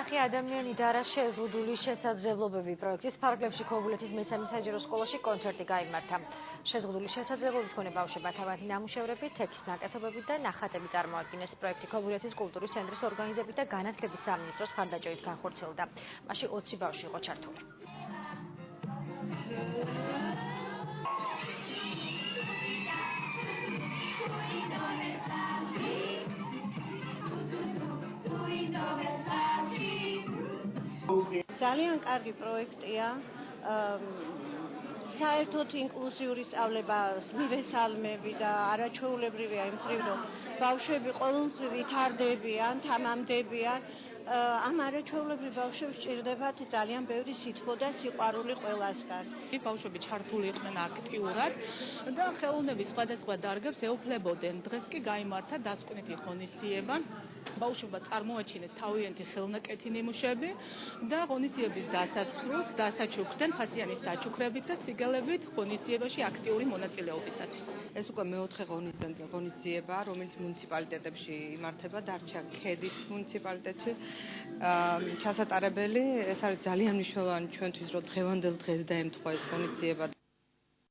ოთხნახი ადამიანი და არა შეზღუდული შესაძლებლობები პროექტის ფარგლებში ქობულეთის მესამე საჯარო სკოლაში კონცერტი გაიმართა. შეზღუდული შესაძლებლობის მქონე ბავშვებმა თავიანთი ნამუშევრები, თექის ნაკეთობები და ნახატები წარმოადგინეს. პროექტი ქობულეთის კულტურის ცენტრის ორგანიზებით და განათლების სამინისტროს მხარდაჭერით განხორციელდა. მასში 20 ბავშვი იყო ჩართული. ძალიან კარგი პროექტია. საერთოდ ინკლუზიური სწავლებას მივესალმები და არაჩვეულებრივია იმ მხრივ, რომ ბავშვები ყოველმხრივ ვითარდებიან, თამამდებიან. ამ არაჩვეულებრივ ბავშვებს სჭირდებათ ძალიან ბევრი სითბო და სიყვარული ყველასგან. ბავშვები ჩართული იყვნენ აქტიურად და ხელოვნების სხვადასხვა დარგებს ეუფლებოდნენ. დღეს კი გაიმართა დასკვნითი ღონისძიება. ბავშვებმა წარმოაჩინეს თავიანთი ხელნაკეთი ნიმუშები და ღონისძიების დასასრულს დასაჩუქრდნენ ფასიანის საჩუქრებით და სიგელებით ღონისძიებაში აქტიური მონაწილეობისათვის. ეს უკვე მეოთხე ღონისძიება, რომელიც მუნიციპალიტეტებში იმართება, დარჩა ქედის მუნიციპალიტეტში. ჩასატარებელი, ეს არის ძალიან მნიშვნელოვანი ჩვენთვის, რომ დღევანდელ დღეს დაემთხვა ეს ღონისძიება